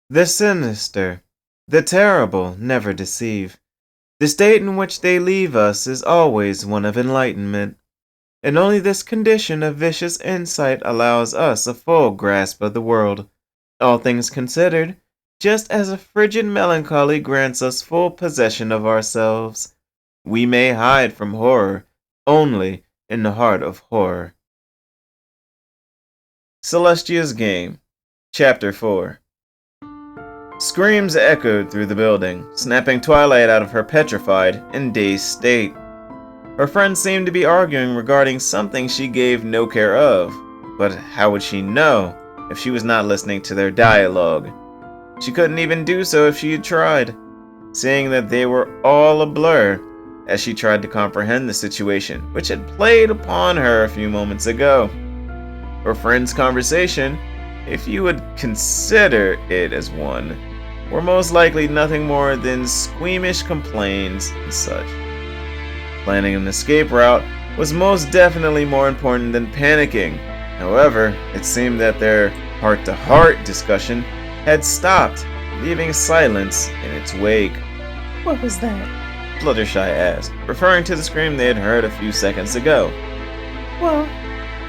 The sinister, the terrible never deceive. The state in which they leave us is always one of enlightenment, and only this condition of vicious insight allows us a full grasp of the world, all things considered, just as a frigid melancholy grants us full possession of ourselves. We may hide from horror only in the heart of horror. Celestia's Game, Chapter 4. Screams echoed through the building, snapping Twilight out of her petrified and dazed state. Her friends seemed to be arguing regarding something she gave no care of, but how would she know if she was not listening to their dialogue? She couldn't even do so if she had tried, seeing that they were all a blur as she tried to comprehend the situation which had played upon her a few moments ago. Her friend's conversation, if you would consider it as one, were most likely nothing more than squeamish complaints and such. Planning an escape route was most definitely more important than panicking. However, it seemed that their heart-to-heart discussion had stopped, leaving silence in its wake. What was that? Fluttershy asked, referring to the scream they had heard a few seconds ago. Well,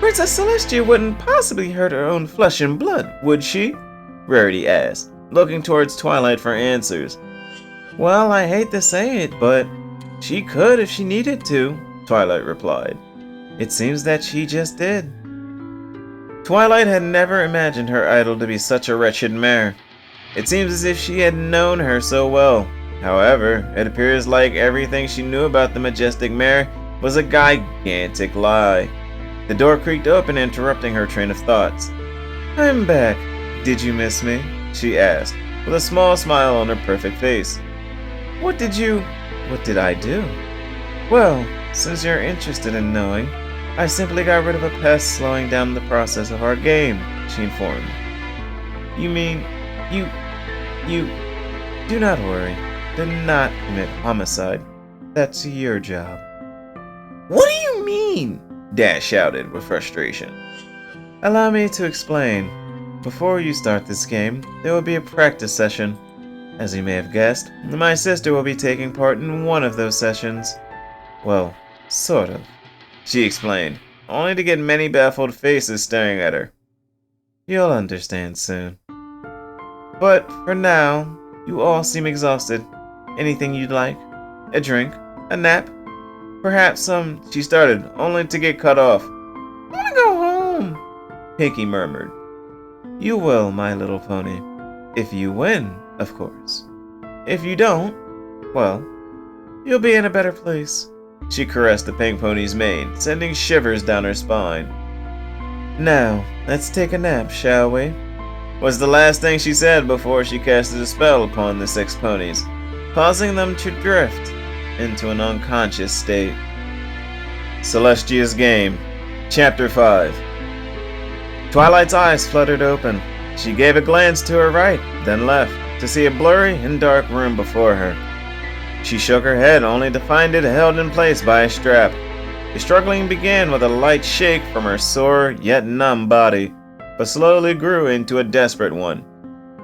Princess Celestia wouldn't possibly hurt her own flesh and blood, would she? Rarity asked, looking towards Twilight for answers. Well, I hate to say it, but she could if she needed to, Twilight replied. It seems that she just did. Twilight had never imagined her idol to be such a wretched mare. It seems as if she had known her so well. However, it appears like everything she knew about the majestic mare was a gigantic lie. The door creaked open, interrupting her train of thoughts. I'm back. Did you miss me? She asked, with a small smile on her perfect face. What did I do? Well, since you're interested in knowing, I simply got rid of a pest slowing down the process of our game, she informed. You mean, you... Do not worry. Do not commit homicide. That's your job. What do you mean? Dash shouted with frustration. Allow me to explain. Before you start this game, there will be a practice session. As you may have guessed, my sister will be taking part in one of those sessions. Well, sort of, she explained, only to get many baffled faces staring at her. You'll understand soon. But for now, you all seem exhausted. Anything you'd like? A drink? A nap? Perhaps some... She started, only to get cut off. I want to go home, Pinky murmured. You will, my little pony. If you win, of course. If you don't, well, you'll be in a better place. She caressed the pink pony's mane, sending shivers down her spine. Now, let's take a nap, shall we? Was the last thing she said before she casted a spell upon the 6 ponies, causing them to drift into an unconscious state. Celestia's Game, Chapter 5. Twilight's eyes fluttered open. She gave a glance to her right, then left, to see a blurry and dark room before her. She shook her head only to find it held in place by a strap. The struggling began with a light shake from her sore yet numb body, but slowly grew into a desperate one.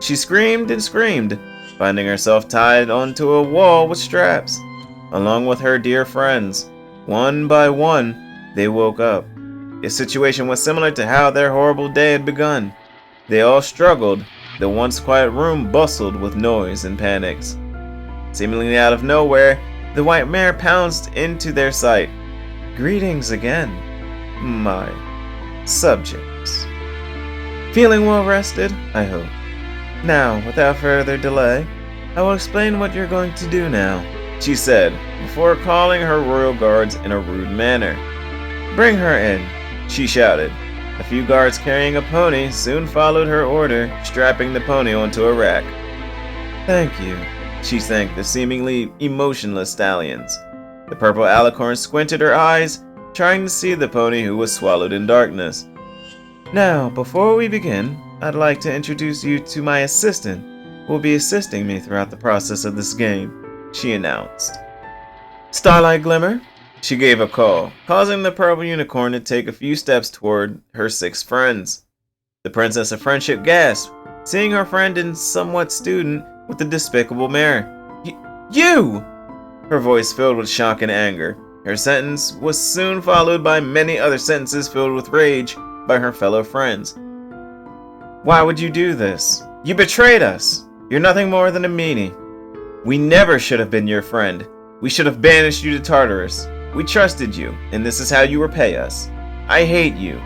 She screamed and screamed, finding herself tied onto a wall with straps. Along with her dear friends, one by one, they woke up. The situation was similar to how their horrible day had begun. They all struggled. The once quiet room bustled with noise and panics. Seemingly out of nowhere, the white mare pounced into their sight. Greetings again, my subjects. Feeling well rested, I hope. Now, without further delay, I will explain what you're going to do now, she said, before calling her royal guards in a rude manner. Bring her in, she shouted. A few guards carrying a pony soon followed her order, strapping the pony onto a rack. Thank you, she thanked the seemingly emotionless stallions. The purple alicorn squinted her eyes, trying to see the pony who was swallowed in darkness. Now, before we begin, I'd like to introduce you to my assistant, who will be assisting me throughout the process of this game, she announced. Starlight Glimmer? She gave a call, causing the purple unicorn to take a few steps toward her 6 friends. The Princess of Friendship gasped, seeing her friend and somewhat student with the despicable mare. You! Her voice filled with shock and anger. Her sentence was soon followed by many other sentences filled with rage by her fellow friends. Why would you do this? You betrayed us! You're nothing more than a meanie. We never should have been your friend. We should have banished you to Tartarus. We trusted you, and this is how you repay us. I hate you.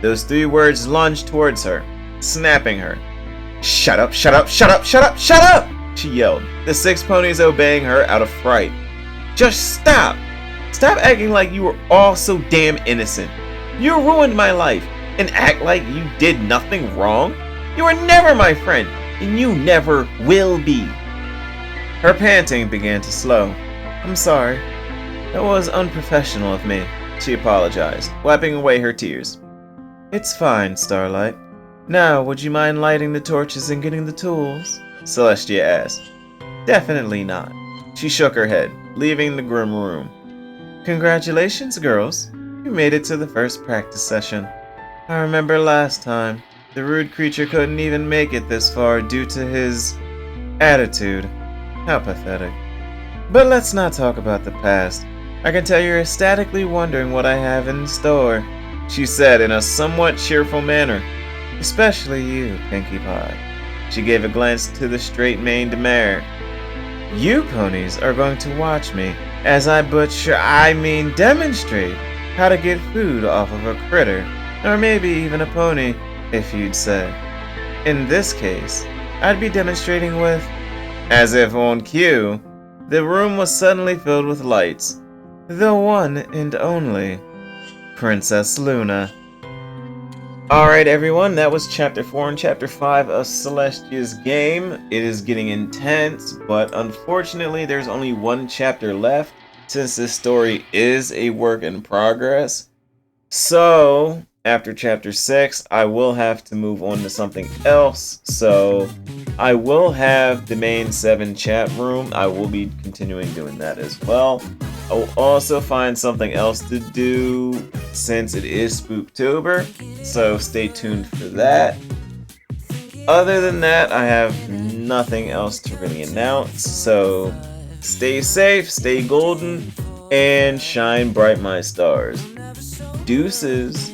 Those 3 words lunged towards her, snapping her. Shut up, shut up, shut up, shut up, shut up! She yelled, the 6 ponies obeying her out of fright. Just stop! Stop acting like you were all so damn innocent. You ruined my life, and act like you did nothing wrong? You were never my friend, and you never will be. Her panting began to slow. I'm sorry. That was unprofessional of me, she apologized, wiping away her tears. It's fine, Starlight. Now, would you mind lighting the torches and getting the tools? Celestia asked. Definitely not. She shook her head, leaving the grim room. Congratulations, girls. You made it to the first practice session. I remember last time, the rude creature couldn't even make it this far due to his attitude. How pathetic. But let's not talk about the past. I can tell you're ecstatically wondering what I have in store, she said in a somewhat cheerful manner. Especially you, Pinkie Pie. She gave a glance to the straight-maned mare. You ponies are going to watch me as I demonstrate how to get food off of a critter, or maybe even a pony, if you'd say. In this case, I'd be demonstrating with... As if on cue, the room was suddenly filled with lights. The one and only Princess Luna. Alright everyone, that was Chapter 4 and Chapter 5 of Celestia's game. It is getting intense, but unfortunately there's only one chapter left, since this story is a work in progress. So, after Chapter 6, I will have to move on to something else. So, I will have the main 7 chat room. I will be continuing doing that as well. I will also find something else to do since it is Spooktober, so stay tuned for that. Other than that, I have nothing else to really announce, so stay safe, stay golden, and shine bright my stars. Deuces.